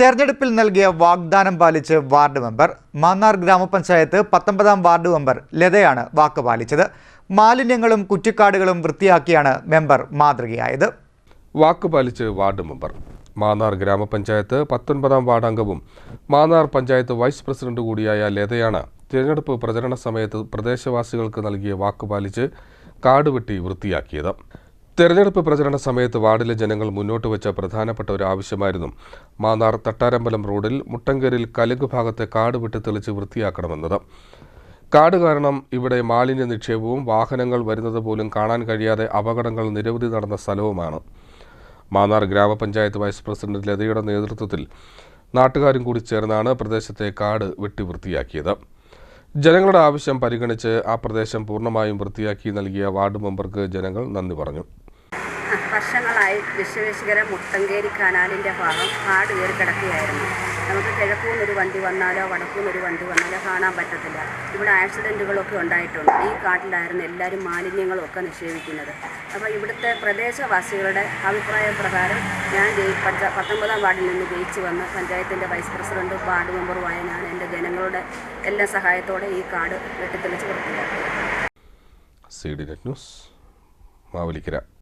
തെരഞ്ഞെടുപ്പിൽ നൽകിയ വാഗ്ദാനം പാലിച്ച് വാർഡ് മെമ്പർ മാന്നാർ ഗ്രാമപഞ്ചായത്ത് 19-ാം വാർഡ് മെമ്പർ ലതയാണ് വാക്ക് പാലിച്ചത്. മാലിന്യങ്ങളും കുറ്റിക്കാടുകളും വൃത്തിയാക്കിയാണ് മെമ്പർ മാതൃകയായത്. വാക്ക് പാലിച്ച് വാർഡ് മെമ്പർ മാന്നാർ ഗ്രാമപഞ്ചായത്ത് 19-ാം വാർഡ് അംഗവും മാന്നാർ പഞ്ചായത്ത് വൈസ് പ്രസിഡന്റ് കൂടിയായ ലതയാണ് തിരഞ്ഞെടുപ്പ് പ്രചരണ സമയത്ത് പ്രദേശവാസികൾക്ക് നൽകിയ വാക്ക് പാലിച്ച് കാട് വെട്ടി വൃത്തിയാക്കിയത്. തെരഞ്ഞെടുപ്പ് പ്രചരണ സമയത്ത് വാർഡിലെ ജനങ്ങൾ മുന്നോട്ട് വെച്ച പ്രധാനപ്പെട്ട ഒരു ആവശ്യമായിരുന്നു മാന്നാർ തട്ടാരമ്പലം റോഡിൽ മുട്ടങ്കലിൽ കലുങ്ക് ഭാഗത്തെ കാട് വെട്ടി തെളിച്ച് വൃത്തിയാക്കണമെന്നത്. കാട് കാരണം ഇവിടെ മാലിന്യ നിക്ഷേപവും വാഹനങ്ങൾ വരുന്നത് പോലും കാണാൻ കഴിയാതെ അപകടങ്ങൾ നിരവധി നടന്ന സ്ഥലവുമാണ്. മാന്നാർ ഗ്രാമപഞ്ചായത്ത് വൈസ് പ്രസിഡന്റ് ലതയുടെ നേതൃത്വത്തിൽ നാട്ടുകാരും കൂടി ചേർന്നാണ് പ്രദേശത്തെ കാട് വെട്ടി വൃത്തിയാക്കിയത്. ജനങ്ങളുടെ ആവശ്യം പരിഗണിച്ച് ആ പ്രദേശം പൂർണ്ണമായും വൃത്തിയാക്കി നൽകിയ വാർഡ് മെമ്പർക്ക് ജനങ്ങൾ നന്ദി പറഞ്ഞു. വർഷങ്ങളായി വിശ്വേശ്വര മുട്ടങ്കേരി കനാലിൻ്റെ ഭാഗം കാട് കയറി കിടക്കുകയായിരുന്നു. നമുക്ക് കിഴക്കൂന്നൊരു വണ്ടി വന്നാലോ വടക്കൂന്നൊരു വണ്ടി വന്നാലോ കാണാൻ പറ്റത്തില്ല. ഇവിടെ ആക്സിഡൻറ്റുകളൊക്കെ ഉണ്ടായിട്ടുണ്ട്. ഈ കാട്ടിലായിരുന്നു എല്ലാവരും മാലിന്യങ്ങളും ഒക്കെ നിക്ഷേപിക്കുന്നത്. അപ്പോൾ ഇവിടുത്തെ പ്രദേശവാസികളുടെ അഭിപ്രായ പ്രകാരം ഞാൻ 19-ാം വാർഡിൽ നിന്ന് ജയിച്ചു വന്ന് പഞ്ചായത്തിൻ്റെ വൈസ് പ്രസിഡന്റും വാർഡ് മെമ്പറുമായ ഞാൻ എൻ്റെ ജനങ്ങളുടെ എല്ലാ സഹായത്തോടെ ഈ കാട് വെട്ടിത്തെളിച്ച് വൃത്തിയാക്കി. CDNet news Mavelikkara.